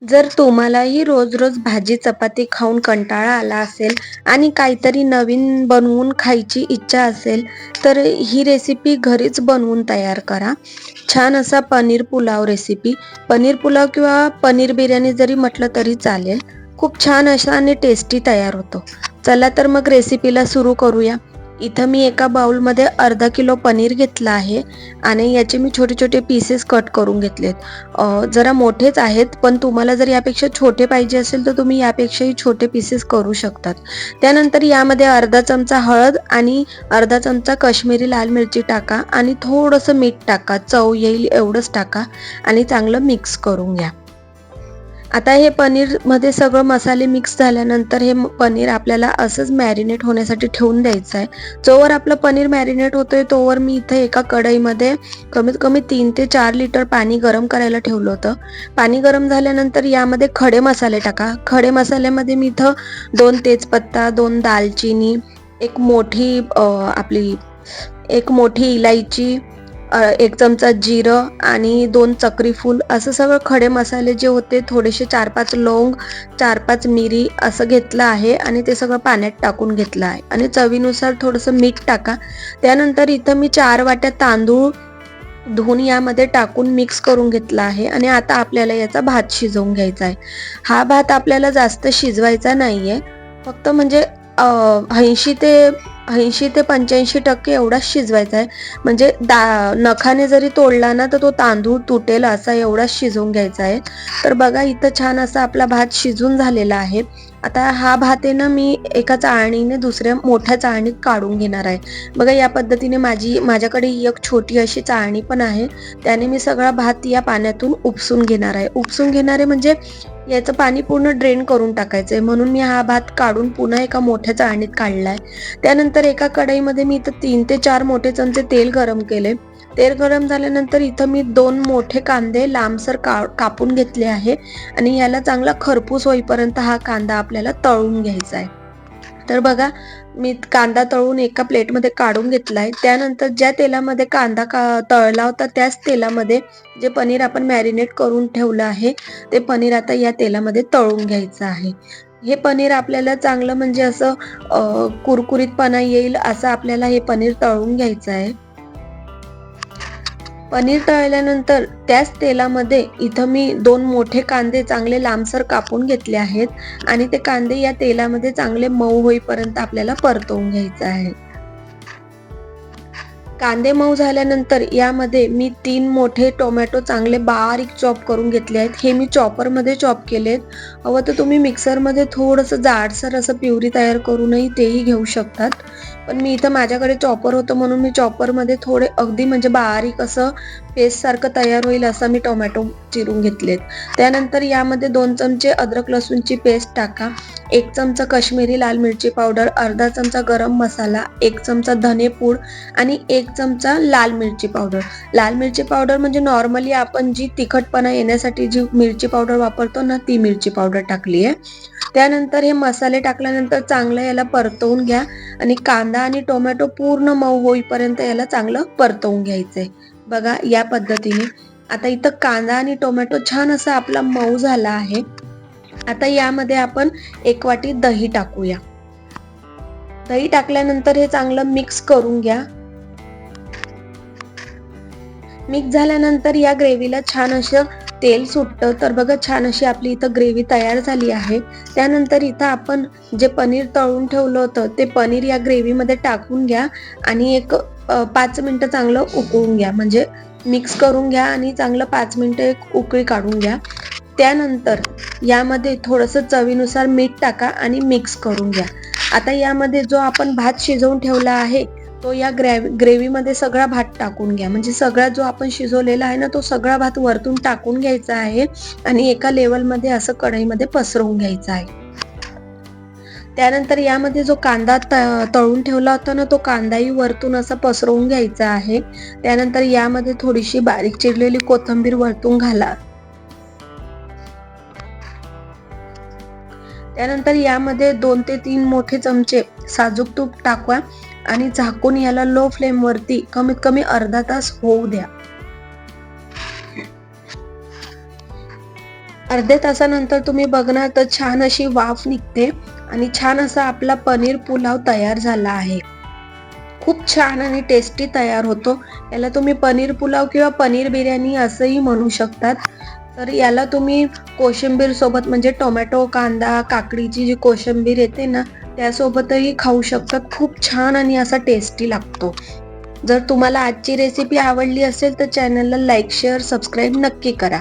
जर तुम्हालाही रोज रोज भाजी चपाती खाऊन कंटाळा आला असेल आणि काहीतरी नवीन बनवून खायची इच्छा असेल, तर ही रेसिपी घरीच बनवून तयार करा. छान असा पनीर पुलाव रेसिपी. पनीर पुलाव किंवा पनीर बिर्याणी जरी म्हटलं तरी चालेल. खूप छान असा आणि टेस्टी तयार होतो. चला तर मग रेसिपीला सुरू करूया. इथं मी एका बाउलमध्ये अर्धा किलो पनीर घेतला आहे आणि याचे मी छोटे छोटे पीसेस कट करून घेतलेत. जरा मोठेच आहेत, पण तुम्हाला जर यापेक्षा छोटे पाहिजे असेल तर तुम्ही यापेक्षाही छोटे पीसेस करू शकतात. त्यानंतर यामध्ये अर्धा चमचा हळद आणि अर्धा चमचा काश्मीरी लाल मिरची टाका आणि थोडंसं मीठ टाका, चव येईल एवढंच टाका आणि चांगलं मिक्स करून घ्या. आता हे पनीरमध्ये सगळं मसाले मिक्स झाल्यानंतर हे पनीर आपल्याला असंच मॅरिनेट होण्यासाठी ठेवून द्यायचं आहे. जोवर आपलं पनीर मॅरिनेट होतोय तोवर मी इथे एका कढईमध्ये कमीत कमी 3 ते 4 लिटर पाणी गरम करायला ठेवलं होतं. पाणी गरम झाल्यानंतर यामध्ये खडे मसाले टाका. खडे मसाल्यामध्ये मी इथं 2 तेजपत्ता, 2 दालचिनी, आपली एक मोठी इलायची, 1 चमचा जिरं आणि 2 चक्री फूल असं सगळं खडे मसाले जे होते, थोडेसे 4-5 लवंग, 4-5 मिरी असं घेतलं आहे आणि ते सगळं पाण्यात टाकून घेतलं आहे आणि चवीनुसार थोडंसं मीठ टाका. त्यानंतर इथं मी 4 वाट्या तांदूळ धुवून यामध्ये टाकून मिक्स करून घेतला आहे आणि आता आपल्याला याचा भात शिजवून घ्यायचा आहे. हा भात आपल्याला जास्त शिजवायचा नाहीये, फक्त म्हणजे 80 ते 85% एवढाच शिजवायचा आहे. म्हणजे नखाने जरी तोडला ना तर तो तांदूळ तुटेल असा एवढाच शिजवून घ्यायचा आहे. तर बघा इथं छान असा आपला भात शिजून झालेला आहे. आता हा भात आहे ना मी एका चाळणीने दुसऱ्या मोठ्या चाळणीत काढून घेणार आहे. बघा या पद्धतीने माझ्याकडे एक छोटी अशी चाळणी पण आहे. त्याने मी सगळा भात या पाण्यातून उपसून घेणार आहे. उपसून घेणार आहे म्हणजे याचं पाणी पूर्ण ड्रेन करून टाकायचंय, म्हणून मी हा भात काढून पुन्हा एका मोठ्या चाळणीत काढलाय. त्यानंतर एका कढईमध्ये मी इथं 3 ते 4 मोठे चमचे तेल गरम केले. तेल गरम झाल्यानंतर इथं मी 2 मोठे कांदे लांबसर कापून घेतले आहे आणि याला चांगला खरपूस होईपर्यंत हा कांदा आपल्याला तळून घ्यायचा आहे. तर बघा मी कांदा तळून एका प्लेटमध्ये काढून घेतलाय. त्यानंतर ज्या तेलामध्ये कांदा तळला होता त्याच तेलामध्ये जे पनीर आपण मॅरिनेट करून ठेवलं आहे ते पनीर आता या तेलामध्ये तळून घ्यायचं आहे. हे पनीर आपल्याला चांगलं म्हणजे असं कुरकुरीतपणा येईल असं आपल्याला हे पनीर तळून घ्यायचं आहे. पनीर तळल्यानंतर त्याच तेलामध्ये इथं मी 2 मोठे कांदे चांगले लांबसर कापून घेतले आहेत आणि ते कांदे या तेलामध्ये चांगले मऊ होईपर्यंत आपल्याला परतवून घ्यायचं आहे. कांदे मऊ झाल्यानंतर यामध्ये मी 3 मोठे टोमॅटो चांगले बारीक चॉप करून घेतले आहेत. हे मी चॉपरमध्ये चॉप केलेत. हवं तर तुम्ही मिक्सरमध्ये थोडंसं जाडसर असं प्युरी तयार करूनही तेही घेऊ शकतात. पण मी इथं माझ्याकडे चॉपर होतं म्हणून मी चॉपरमध्ये थोडे अगदी म्हणजे बारीक असं पेस्ट सारखं तयार होईल असं मी टोमॅटो चिरून घेतलेत. त्यानंतर यामध्ये 2 चमचे अद्रक लसूणची पेस्ट टाका. 1 चमचा काश्मीरी लाल मिरची पावडर, अर्धा चमचा गरम मसाला, 1 चमचा धने पूड आणि 1 चमचा लाल मिरची पावडर. लाल मिरची पावडर म्हणजे नॉर्मली आपण जी तिखटपणा येण्यासाठी जी मिरची पावडर वापरतो ना ती मिरची पावडर टाकली आहे. त्यानंतर हे मसाले टाकल्यानंतर चांगलं याला परतवून घ्या आणि कांदा आणि टोमॅटो पूर्ण मऊ होईपर्यंत याला चांगलं परतवून घ्यायचंय. बघा या पद्धतीने. आता इथं कांदा आणि टोमॅटो छान असा आपला मऊ झाला आहे. आता यामध्ये आपण 1 वाटी दही टाकूया. दही टाकल्यानंतर हे चांगलं मिक्स करून घ्या. मिक्स झाल्यानंतर या ग्रेव्हीला छान असं तेल सुटतं. तर बघा छान अशी आपली इथं ग्रेव्ही तयार झाली आहे. त्यानंतर इथं आपण जे पनीर तळून ठेवलं होतं ते पनीर या ग्रेव्हीमध्ये टाकून घ्या आणि एक 5 मिनिटं चांगलं उकळून घ्या. म्हणजे मिक्स करून घ्या आणि चांगलं 5 मिनिटं एक उकळी काढून घ्या. त्यानंतर यामध्ये थोडंसं चवीनुसार मीठ टाका आणि मिक्स करून घ्या. आता यामध्ये जो आपण भात शिजवून ठेवला आहे तो या ग्रेव्हीमध्ये सगळा भात टाकून घ्या. म्हणजे सगळा जो आपण शिजवलेला आहे ना तो सगळा भात वरतून टाकून घ्यायचा आहे आणि एका लेवलमध्ये असं कढईमध्ये पसरवून घ्यायचा आहे. त्यानंतर यामध्ये जो कांदा तळून ठेवला होता ना तो कांदाही वरतून असा पसरवून घ्यायचा आहे. त्यानंतर यामध्ये थोडीशी बारीक चिरलेली कोथिंबीर वरतून घाला. त्यानंतर यामध्ये 2 ते 3 मोठे चमचे साजूक तूप टाका आणि झाकून याला लो फ्लेम वरती कमीत कमी अर्धा तास होऊ द्या. अर्ध्या तासानंतर तुम्ही बघणार तर छान अशी वाफ निघते आणि छान असा आपला पनीर पुलाव तयार झाला आहे. खूप छान आणि टेस्टी तयार होतो. याला तुम्ही पनीर पुलाव किंवा पनीर बिर्याणी असंही म्हणू शकतात. तर याला तुम्ही कोशिंबीर सोबत म्हणजे टोमॅटो, कांदा, काकडीची जी कोशिंबीर येते ना, त्यासोबतही खाऊ शकतात. खूप छान आणि असा टेस्टी लागतो. जर तुम्हाला आजची रेसिपी आवडली असेल तर चॅनलला लाईक, शेअर, सबस्क्राईब नक्की करा.